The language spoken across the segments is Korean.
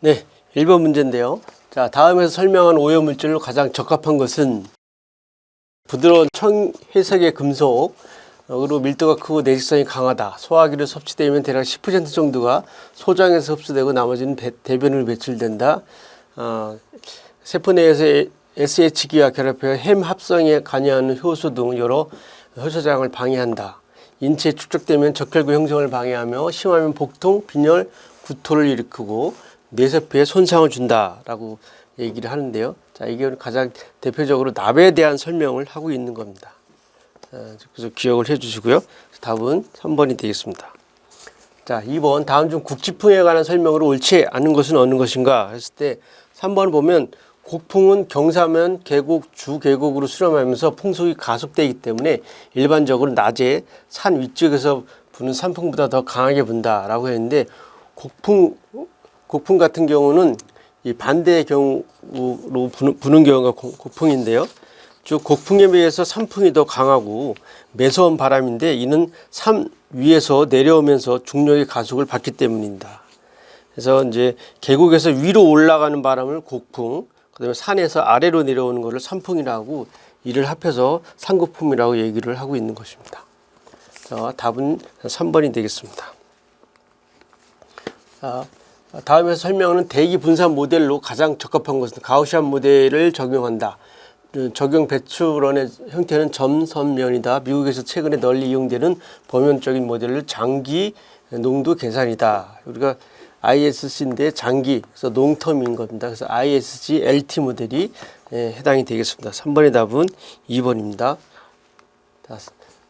네, 1번 문제인데요. 자, 다음에서 설명한 오염물질로 가장 적합한 것은 부드러운 청회색의 금속, 그리고 밀도가 크고 내식성이 강하다. 소화기를 섭취되면 대략 10% 정도가 소장에서 흡수되고 나머지는 대변으로 배출된다. 세포 내에서 SH기와 결합해 햄 합성에 관여하는 효소 등 여러 효소장을 방해한다. 인체에 축적되면 적혈구 형성을 방해하며 심하면 복통, 빈혈, 구토를 일으키고 뇌세포에 손상을 준다라고 얘기를 하는데요. 자, 이게 가장 대표적으로 납에 대한 설명을 하고 있는 겁니다. 그래서 기억을 해주시고요. 답은 3번이 되겠습니다. 자, 2번 다음 중 국지풍에 관한 설명으로 옳지 않은 것은 어느 것인가 했을 때 3번을 보면 곡풍은 경사면 계곡, 주계곡으로 수렴하면서 풍속이 가속되기 때문에 일반적으로 낮에 산 위쪽에서 부는 산풍보다 더 강하게 분다라고 했는데 곡풍 같은 경우는 이 반대의 경우로 부는 경우가 곡풍인데요. 즉 곡풍에 비해서 산풍이 더 강하고 매서운 바람인데 이는 산 위에서 내려오면서 중력의 가속을 받기 때문입니다. 그래서 이제 계곡에서 위로 올라가는 바람을 곡풍, 그다음에 산에서 아래로 내려오는 것을 산풍이라고 이를 합해서 산곡풍이라고 얘기를 하고 있는 것입니다. 자, 답은 3번이 되겠습니다. 자, 다음에서 설명하는 대기 분산 모델로 가장 적합한 것은 가우시안 모델을 적용한다. 적용 배출원의 형태는 점선면이다. 미국에서 최근에 널리 이용되는 범용적인 모델을 장기 농도 계산이다. 우리가 ISC인데 장기, 그래서 롱텀인 겁니다. 그래서 ISG LT 모델이 해당이 되겠습니다. 3번의 답은 2번입니다.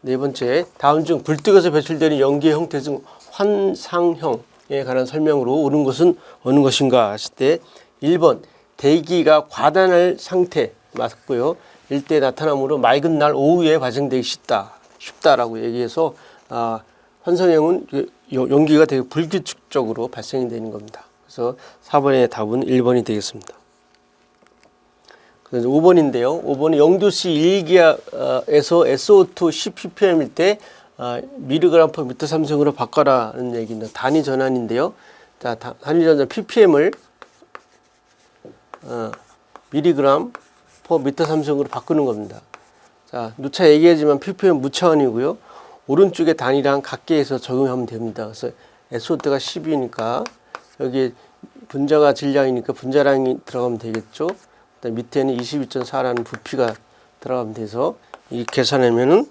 네 번째, 다음 중 굴뚝에서 배출되는 연기의 형태 중 환상형에 관한 설명으로 옳은 것은 어느 것인가 했을 때 1번 대기가 과단할 상태 맞고요. 일대 나타나므로 맑은 날 오후에 발생되기 쉽다라고 얘기해서 환상형은 연기가 되게 불규칙적으로 발생이 되는 겁니다. 그래서 4번의 답은 1번이 되겠습니다. 그래서 5번인데요. 5번은 0도씨 1기압에서 SO2 10ppm일 때 미리그램 퍼 미터 삼성으로 바꿔라는 얘기입니다. 단위 전환인데요. 자, 단위 전환 ppm을 미리그램 퍼 미터 삼성으로 바꾸는 겁니다. 자, 누차 얘기하지만 ppm 무차원이고요. 오른쪽에 단위랑 같게 해서 적용하면 됩니다. 그래서 SO2가 10이니까 여기 분자가 질량이니까 분자량이 들어가면 되겠죠. 그다음 밑에는 22.4라는 부피가 들어가면 돼서 이 계산하면은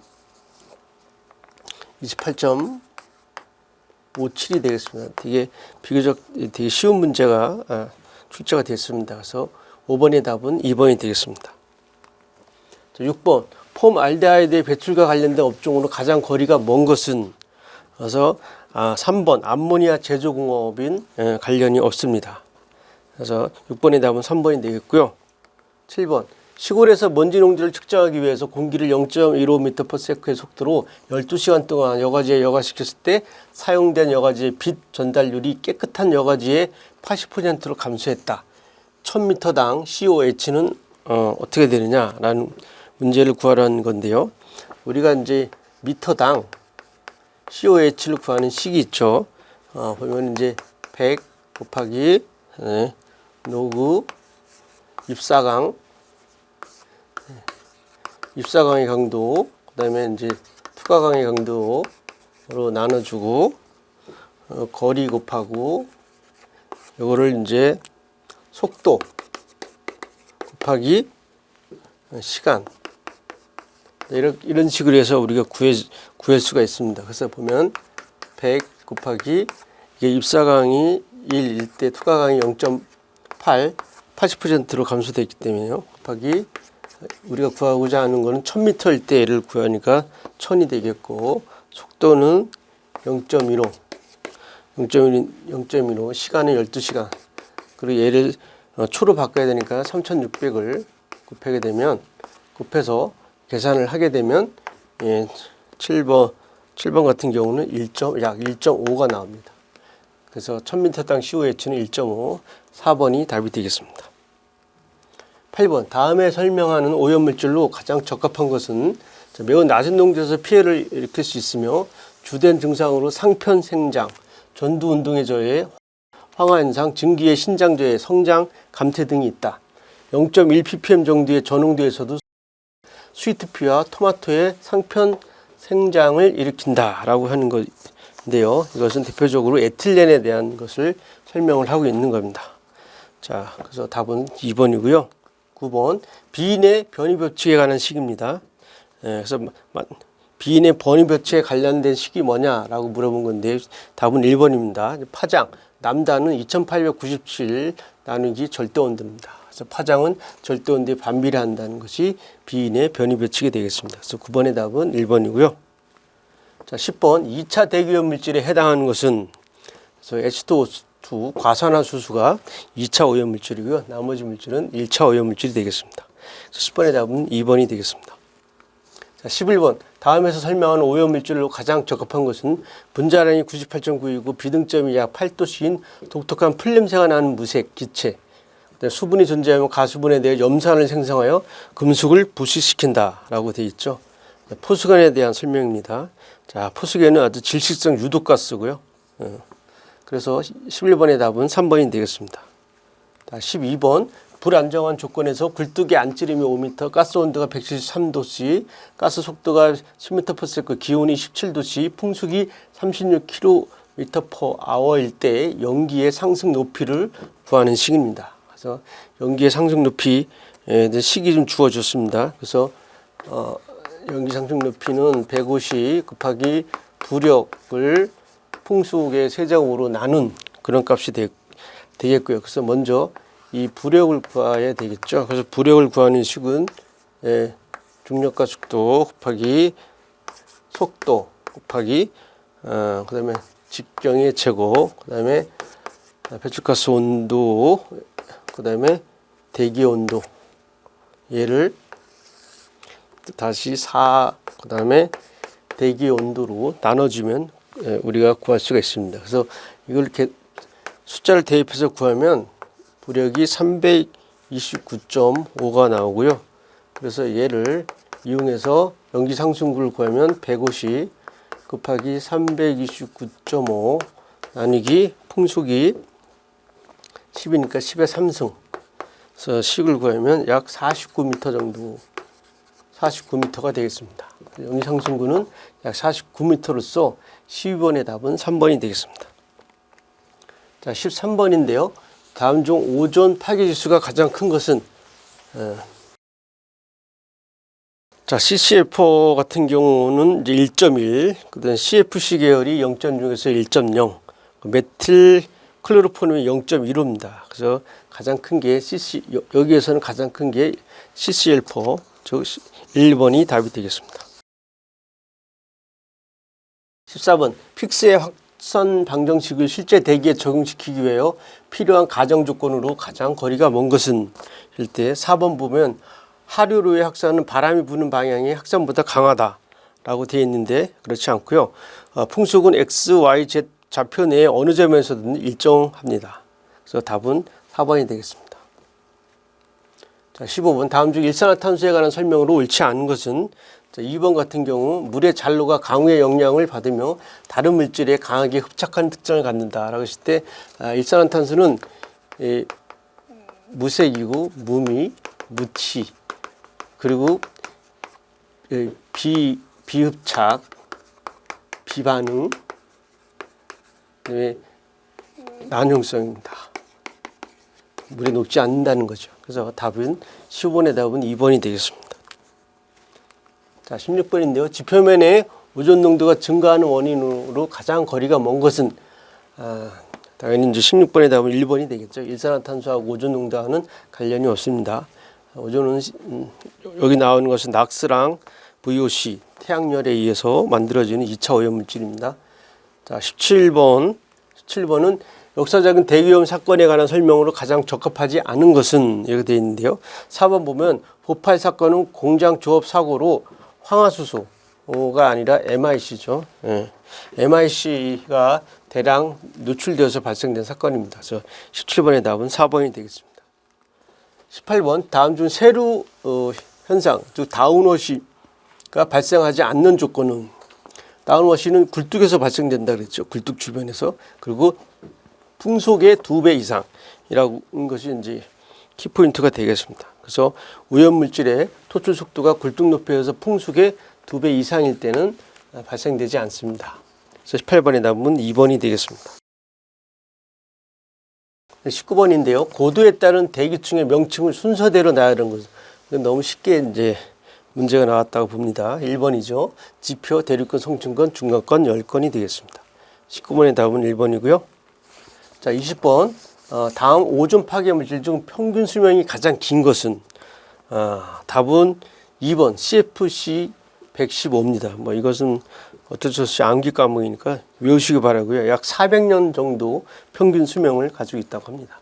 28.57이 되겠습니다. 되게 비교적 되게 쉬운 문제가 출제가 됐습니다. 그래서 5번의 답은 2번이 되겠습니다. 자, 6번 폼알데하이드의 배출과 관련된 업종으로 가장 거리가 먼 것은 그래서 3번 암모니아 제조공업인 관련이 없습니다. 그래서 6번의 답은 3번이 되겠고요. 7번 시골에서 먼지 농지를 측정하기 위해서 공기를 0.15m/s의 속도로 12시간 동안 여과지에 여과시켰을 때 사용된 여과지의 빛 전달률이 깨끗한 여과지의 80%로 감소했다. 1000m당 COH는 어떻게 되느냐라는 문제를 구하라는 건데요. 우리가 이제 미터당 COH를 구하는 식이 있죠. 보면 이제 100 곱하기 노그 입사강의 강도, 그다음에 이제 투과강의 강도로 나눠주고 거리 곱하고 이거를 이제 속도 곱하기 시간 이런 식으로 해서 우리가 구할 수가 있습니다. 그래서 보면 100 곱하기 이게 입사강이 1일 때 투과강이 0.8 80%로 감소됐기 때문에요. 곱하기 우리가 구하고자 하는 거는 1000m일 때를 구하니까 1000이 되겠고 속도는 0.15 시간은 12시간 그리고 얘를 초로 바꿔야 되니까 3600을 곱해서 계산을 하게 되면 7번 같은 경우는 약 1.5가 나옵니다. 그래서 1000m당 COH는 1.5, 4번이 답이 되겠습니다. 8번 다음에 설명하는 오염물질로 가장 적합한 것은 매우 낮은 농도에서 피해를 일으킬 수 있으며 주된 증상으로 상편생장, 전두운동에 저해 황화현상, 증기의 신장저해, 성장, 감퇴 등이 있다. 0.1ppm 정도의 전홍도에서도 스위트피와 토마토의 상편 생장을 일으킨다라고 하는 건데요. 이것은 대표적으로 에틸렌에 대한 것을 설명을 하고 있는 겁니다. 자, 그래서 답은 2번이고요. 9번 비인의 변이법칙에 관한 식입니다. 그래서 비인의 변이법칙에 관련된 식이 뭐냐라고 물어본 건데 답은 1번입니다. 파장, 남다는 2897 나누기 절대온도입니다. 그래서 파장은 절대온도에 반비례한다는 것이 비인의 변이법칙이 되겠습니다. 그래서 9번의 답은 1번이고요. 자, 10번 2차 대기오염 물질에 해당하는 것은 그래서 H2O2 과산화수소가 2차 오염 물질이고요. 나머지 물질은 1차 오염 물질이 되겠습니다. 그래서 10번의 답은 2번이 되겠습니다. 자, 11번 다음에서 설명하는 오염 물질로 가장 적합한 것은 분자량이 98.9이고 비등점이 약 8도씨인 독특한 풀냄새가 나는 무색 기체, 수분이 존재하면 가수분에 대해 염산을 생성하여 금속을 부식시킨다라고 되어 있죠. 포수간에 대한 설명입니다. 자, 포수간은 아주 질식성 유독가스고요. 그래서 11번의 답은 3번이 되겠습니다. 자, 12번 불안정한 조건에서 굴뚝의 안찌름이 5m, 가스 온도가 173도씨, 가스 속도가 10m/s, 기온이 17도씨, 풍속이 36km/h일 때 연기의 상승 높이를 구하는 식입니다. 그래서 연기의 상승 높이에 대한 식이 좀 주어졌습니다. 그래서 연기 상승 높이는 150 곱하기 부력을 풍속의 세제곱으로 나눈 그런 값이 되겠고요. 그래서 먼저 이 부력을 구해야 되겠죠. 그래서 부력을 구하는 식은 중력과 속도 곱하기 속도 곱하기 그다음에 직경의 제곱, 그다음에 배출가스 온도, 그다음에 대기 온도, 얘를 다시 4 그다음에 대기 온도로 나눠주면 우리가 구할 수가 있습니다. 그래서 이걸 이렇게 숫자를 대입해서 구하면 부력이 329.5가 나오고요. 그래서 얘를 이용해서 연기 상승구를 구하면 150 곱하기 329.5 나누기 풍속이 10이니까 10의 3승. 그래서 식을 구하면 약 49m 정도, 49m가 되겠습니다. 연기 상승구는 약 49m로서 12번의 답은 3번이 되겠습니다. 자, 13번인데요. 다음 중 오존 파괴지수가 가장 큰 것은 자, CCF4 같은 경우는 이제 1.1, 그다음 CFC 계열이 0.6에서 1.0, 메틸 클로로포름이 0.15입니다. 그래서 가장 큰 게 여기에서는 가장 큰 게 CCL4, 즉 1번이 답이 되겠습니다. 14번 픽스의 확산 방정식을 실제 대기에 적용시키기 위해 필요한 가정 조건으로 가장 거리가 먼 것은 일 때 4번 보면 하류로의 확산은 바람이 부는 방향이 확산보다 강하다라고 되어 있는데 그렇지 않고요. 풍속은 X, Y, Z 좌표 내에 어느 점에서든 일정합니다. 그래서 답은 4번이 되겠습니다. 자, 15번 다음 중 일산화탄소에 관한 설명으로 옳지 않은 것은 자, 2번 같은 경우 물의 잔로가 강우의 영향을 받으며 다른 물질에 강하게 흡착하는 특징을 갖는다라고 했을 때 일산화탄소는 무색이고 무미, 무치, 그리고 비흡착, 비반응, 난용성입니다. 물에 녹지 않는다는 거죠. 그래서 답은 15번의 답은 2번이 되겠습니다. 자, 16번인데요. 지표면에 오존 농도가 증가하는 원인으로 가장 거리가 먼 것은 당연히 이제 16번의 답은 1번이 되겠죠. 일산화탄소하고 오존 농도와는 관련이 없습니다. 오존은 여기 나오는 것은 낙스랑 VOC, 태양열에 의해서 만들어지는 2차 오염 물질입니다. 자, 17번은 역사적인 대기오염 사건에 관한 설명으로 가장 적합하지 않은 것은 이렇게 되어 있는데요. 4번 보면 보팔 사건은 공장 조업 사고로 황화수소가 아니라 MIC죠. MIC가 대량 노출되어서 발생된 사건입니다. 그래서 17번의 답은 4번이 되겠습니다. 18번 다음 중 세루 현상, 즉 다운워시가 발생하지 않는 조건은 다운워시는 굴뚝에서 발생된다 그랬죠. 굴뚝 주변에서. 그리고 풍속의 2배 이상이라는 것이 이제 키포인트가 되겠습니다. 그래서 오염물질의 토출 속도가 굴뚝 높이에서 풍속의 2배 이상일 때는 발생되지 않습니다. 그래서 18번의 답은 2번이 되겠습니다. 19번인데요. 고도에 따른 대기층의 명칭을 순서대로 나열하는 것. 너무 쉽게 이제 문제가 나왔다고 봅니다. 1번이죠. 지표, 대륙권, 송층권, 중간권, 열권이 되겠습니다. 19번의 답은 1번이고요. 자, 20번. 다음 오존 파괴 물질 중 평균 수명이 가장 긴 것은 답은 2번 CFC 115입니다. 뭐 이것은 어쩔 수 없이 암기 과목이니까 외우시기 바라고요. 약 400년 정도 평균 수명을 가지고 있다고 합니다.